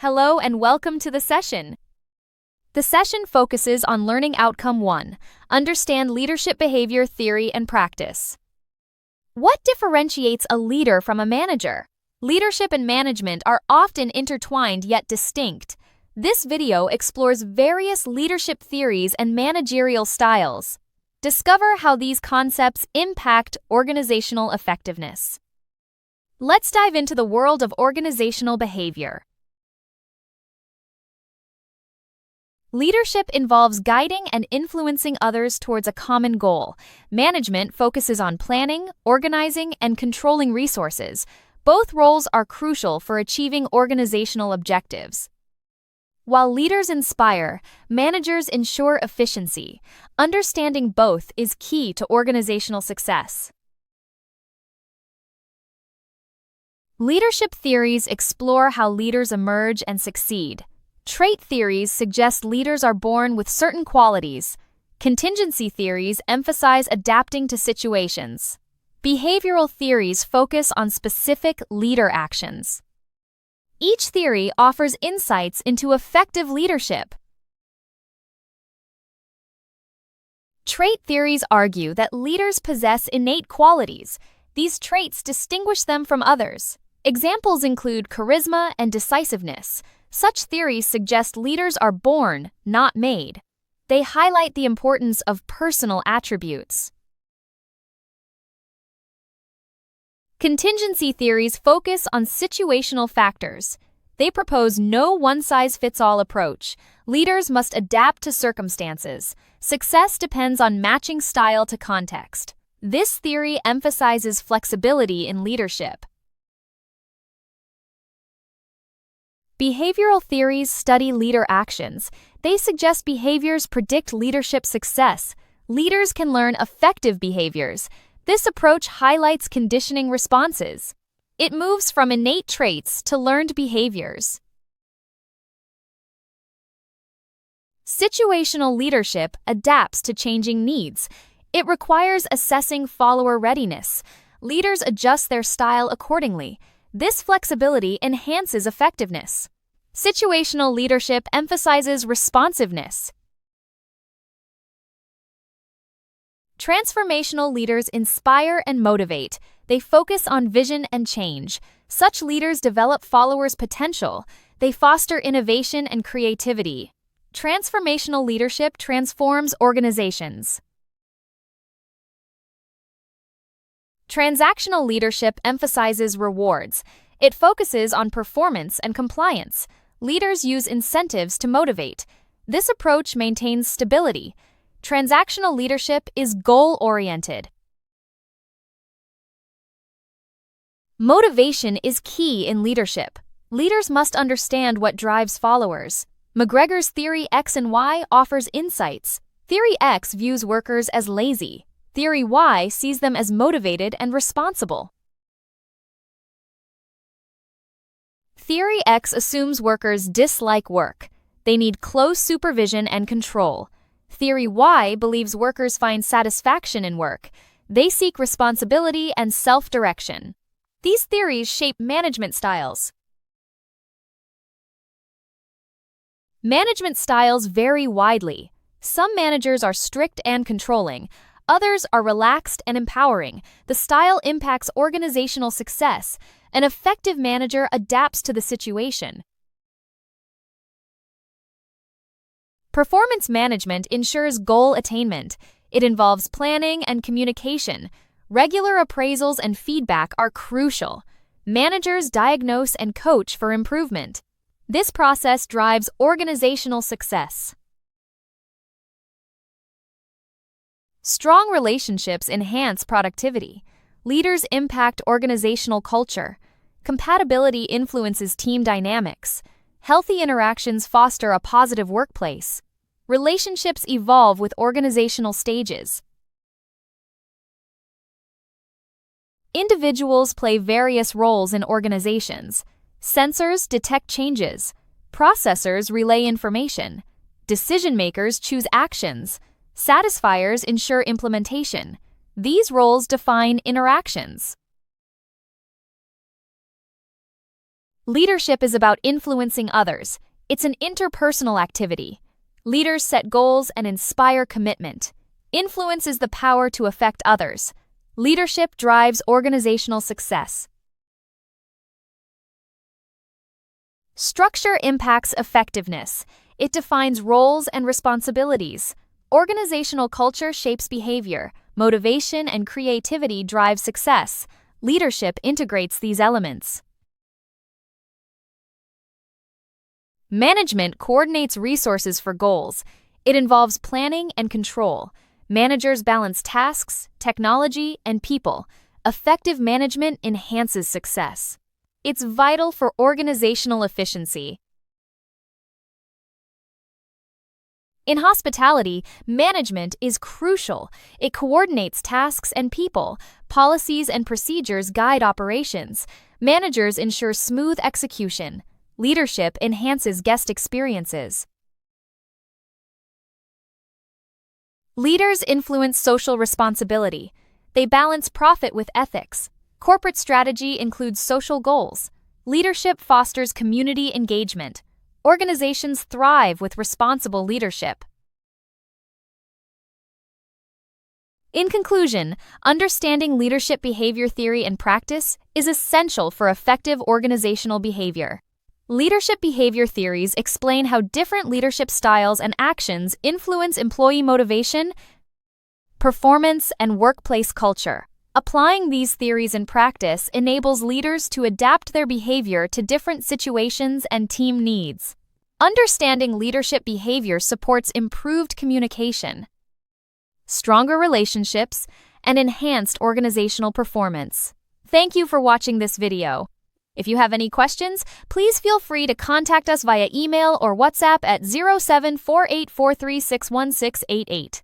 Hello and welcome to the session. The session focuses on learning outcome 1, understand leadership behavior theory and practice. What differentiates a leader from a manager? Leadership and management are often intertwined yet distinct. This video explores various leadership theories and managerial styles. Discover how these concepts impact organizational effectiveness. Let's dive into the world of organizational behavior. Leadership involves guiding and influencing others towards a common goal. Management focuses on planning, organizing, and controlling resources. Both roles are crucial for achieving organizational objectives. While leaders inspire, managers ensure efficiency. Understanding both is key to organizational success. Leadership theories explore how leaders emerge and succeed. Trait theories suggest leaders are born with certain qualities. Contingency theories emphasize adapting to situations. Behavioral theories focus on specific leader actions. Each theory offers insights into effective leadership. Trait theories argue that leaders possess innate qualities. These traits distinguish them from others. Examples include charisma and decisiveness. Such theories suggest leaders are born, not made. They highlight the importance of personal attributes. Contingency theories focus on situational factors. They propose no one-size-fits-all approach. Leaders must adapt to circumstances. Success depends on matching style to context. This theory emphasizes flexibility in leadership. Behavioral theories study leader actions. They suggest behaviors predict leadership success. Leaders can learn effective behaviors. This approach highlights conditioning responses. It moves from innate traits to learned behaviors. Situational leadership adapts to changing needs. It requires assessing follower readiness. Leaders adjust their style accordingly. This flexibility enhances effectiveness. Situational leadership emphasizes responsiveness. Transformational leaders inspire and motivate. They focus on vision and change. Such leaders develop followers' potential. They foster innovation and creativity. Transformational leadership transforms organizations. Transactional leadership emphasizes rewards. It focuses on performance and compliance. Leaders use incentives to motivate. This approach maintains stability. Transactional leadership is goal-oriented. Motivation is key in leadership. Leaders must understand what drives followers. McGregor's Theory X and Y offers insights. Theory X views workers as lazy. Theory Y sees them as motivated and responsible. Theory X assumes workers dislike work. They need close supervision and control. Theory Y believes workers find satisfaction in work. They seek responsibility and self-direction. These theories shape management styles. Management styles vary widely. Some managers are strict and controlling. Others are relaxed and empowering. The style impacts organizational success. An effective manager adapts to the situation. Performance management ensures goal attainment. It involves planning and communication. Regular appraisals and feedback are crucial. Managers diagnose and coach for improvement. This process drives organizational success. Strong relationships enhance productivity. Leaders impact organizational culture. Compatibility influences team dynamics. Healthy interactions foster a positive workplace. Relationships evolve with organizational stages. Individuals play various roles in organizations. Sensors detect changes. Processors relay information. Decision-makers choose actions. Satisfiers ensure implementation. These roles define interactions. Leadership is about influencing others. It's an interpersonal activity. Leaders set goals and inspire commitment. Influence is the power to affect others. Leadership drives organizational success. Structure impacts effectiveness. It defines roles and responsibilities. Organizational culture shapes behavior. Motivation and creativity drive success. Leadership integrates these elements. Management coordinates resources for goals. It involves planning and control. Managers balance tasks, technology, and people. Effective management enhances success. It's vital for organizational efficiency. In hospitality, management is crucial. It coordinates tasks and people. Policies and procedures guide operations. Managers ensure smooth execution. Leadership enhances guest experiences. Leaders influence social responsibility. They balance profit with ethics. Corporate strategy includes social goals. Leadership fosters community engagement. Organizations thrive with responsible leadership. In conclusion, understanding leadership behavior theory and practice is essential for effective organizational behavior. Leadership behavior theories explain how different leadership styles and actions influence employee motivation, performance, and workplace culture. Applying these theories in practice enables leaders to adapt their behavior to different situations and team needs. Understanding leadership behavior supports improved communication, stronger relationships, and enhanced organizational performance. Thank you for watching this video. If you have any questions, please feel free to contact us via email or WhatsApp at 074843616888.